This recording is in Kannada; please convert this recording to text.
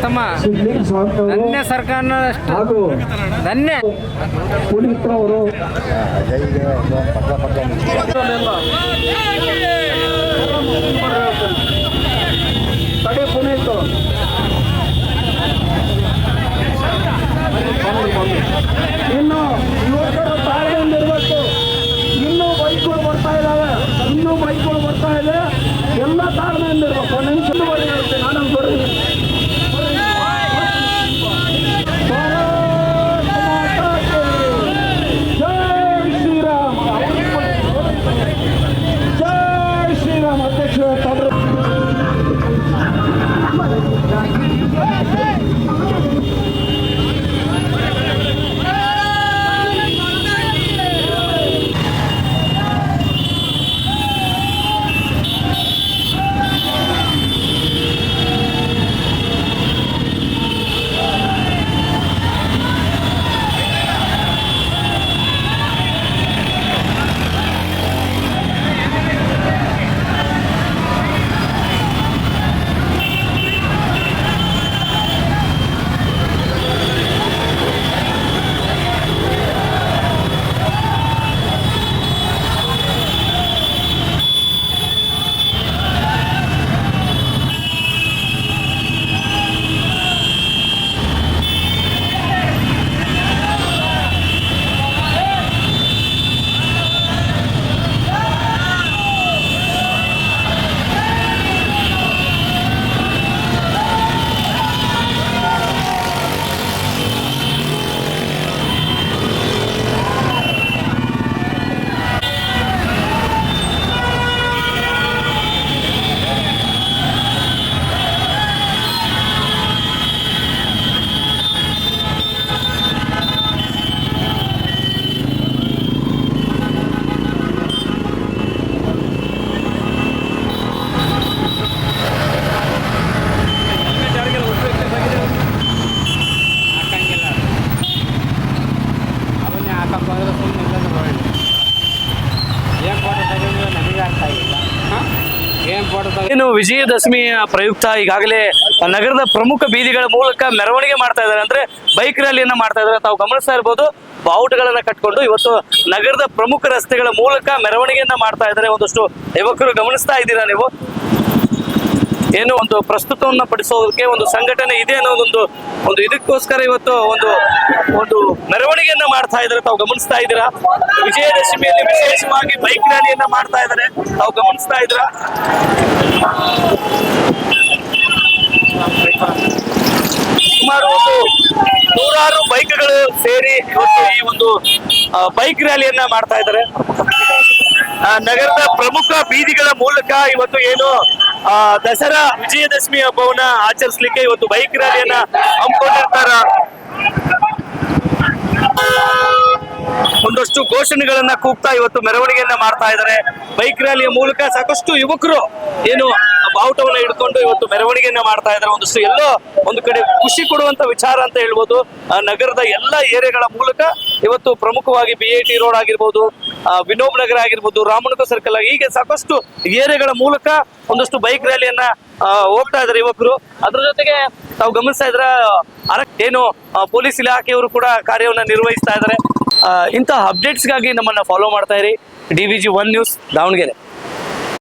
ತಮ್ಮ ಧನ್ಯ ಸರ್ಕಾರ ಧನ್ಯ ಪುನೀತ್ರವರು ತಡೆ ಪುನೀತ್ ಇನ್ನು ಯುವಕರು ತಾಳ್ಮೆಯಿಂದಿರಬೇಕು. ಇನ್ನೂ ಬೈಕ್ಗಳು ಬರ್ತಾ ಇದ್ದಾವೆ, ಇನ್ನೂ ಬೈಕ್ಗಳು ಬರ್ತಾ ಇದೆ. ಎಲ್ಲ ತಾಳ್ಮೆಯಿಂದಿರಬೇಕು. ನಿಮಿಷ ನಾನು ಬರ್ರಿ. ಇನ್ನು ವಿಜಯದಶಮಿಯ ಪ್ರಯುಕ್ತ ಈಗಾಗಲೇ ನಗರದ ಪ್ರಮುಖ ಬೀದಿಗಳ ಮೂಲಕ ಮೆರವಣಿಗೆ ಮಾಡ್ತಾ ಇದ್ದಾರೆ, ಅಂದ್ರೆ ಬೈಕ್ ರ್ಯಾಲಿಯನ್ನ ಮಾಡ್ತಾ ಇದ್ದಾರೆ. ತಾವು ಗಮನಿಸ್ತಾ ಇರ್ಬೋದು, ಬಾವುಟಗಳನ್ನ ಕಟ್ಕೊಂಡು ಇವತ್ತು ನಗರದ ಪ್ರಮುಖ ರಸ್ತೆಗಳ ಮೂಲಕ ಮೆರವಣಿಗೆಯನ್ನ ಮಾಡ್ತಾ ಇದ್ದಾರೆ. ಒಂದಷ್ಟು ಯುವಕರು ಗಮನಿಸ್ತಾ ಇದ್ದೀರಾ ನೀವು, ಏನು ಒಂದು ಪ್ರಸ್ತುತವನ್ನ ಪಡಿಸೋದಕ್ಕೆ ಒಂದು ಸಂಘಟನೆ ಇದೆ ಅನ್ನೋದೊಂದು ಇದಕ್ಕೋಸ್ಕರ ಇವತ್ತು ಒಂದು ಮೆರವಣಿಗೆಯನ್ನ ಮಾಡ್ತಾ ಇದ್ದಾರೆ. ತಾವು ಗಮನಿಸ್ತಾ ಇದ್ದೀರಾ, ವಿಜಯದಶಮಿಯಲ್ಲಿ ವಿಶೇಷವಾಗಿ ಬೈಕ್ ರ್ಯಾಲಿಯನ್ನ ಮಾಡ್ತಾ ಇದ್ದಾರೆ. ತಾವು ಗಮನಿಸ್ತಾ ಇದ್ದೀರಾ, ಸುಮಾರು ನೂರಾರು ಬೈಕ್ಗಳು ಸೇರಿ ಇವತ್ತು ಈ ಒಂದು ಬೈಕ್ ರ್ಯಾಲಿಯನ್ನ ಮಾಡ್ತಾ ಇದ್ದಾರೆ. ನಗರದ ಪ್ರಮುಖ ಬೀದಿಗಳ ಮೂಲಕ ಇವತ್ತು ಏನು ದಸರಾ ವಿಜಯದಶಮಿ ಹಬ್ಬವನ್ನ ಆಚರಿಸಲಿಕ್ಕೆ ಇವತ್ತು ಬೈಕ್ ರ್ಯಾಲಿಯನ್ನ ಹಮ್ಮಿಕೊಂಡಿರ್ತಾರ. ಒಂದಷ್ಟು ಘೋಷಣೆಗಳನ್ನ ಕೂಗ್ತಾ ಇವತ್ತು ಮೆರವಣಿಗೆಯನ್ನ ಮಾಡ್ತಾ ಇದ್ದಾರೆ. ಬೈಕ್ ರ್ಯಾಲಿಯ ಮೂಲಕ ಸಾಕಷ್ಟು ಯುವಕರು ಏನು ಬಾವುಟವನ್ನ ಹಿಡ್ಕೊಂಡು ಇವತ್ತು ಮೆರವಣಿಗೆಯನ್ನ ಮಾಡ್ತಾ ಇದ್ದಾರೆ. ಒಂದಷ್ಟು ಎಲ್ಲೋ ಒಂದು ಕಡೆ ಖುಷಿ ಕೊಡುವಂತ ವಿಚಾರ ಅಂತ ಹೇಳ್ಬೋದು. ನಗರದ ಎಲ್ಲ ಏರಿಯಾಗಳ ಮೂಲಕ ಇವತ್ತು ಪ್ರಮುಖವಾಗಿ BIT ರೋಡ್ ಆಗಿರ್ಬೋದು, ವಿನೋಬ್ ನಗರ ಆಗಿರ್ಬೋದು, ರಾಮನಗರ ಸರ್ಕಲ್, ಹೀಗೆ ಸಾಕಷ್ಟು ಏರಿಯಾಗಳ ಮೂಲಕ ಒಂದಷ್ಟು ಬೈಕ್ ರ್ಯಾಲಿಯನ್ನ ಹೋಗ್ತಾ ಇದ್ದಾರೆ ಯುವಕರು. ಅದ್ರ ಜೊತೆಗೆ ತಾವು ಗಮನಿಸ್ತಾ ಇದ್ರ ಏನು ಪೊಲೀಸ್ ಇಲಾಖೆಯವರು ಕೂಡ ಕಾರ್ಯವನ್ನ ನಿರ್ವಹಿಸ್ತಾ ಇದ್ದಾರೆ. ಇಂತಹ ಅಪ್ಡೇಟ್ಸ್ಗಾಗಿ ನಮ್ಮನ್ನ ಫಾಲೋ ಮಾಡ್ತಾ ಇರಿ. DVG 1 news Davanagere.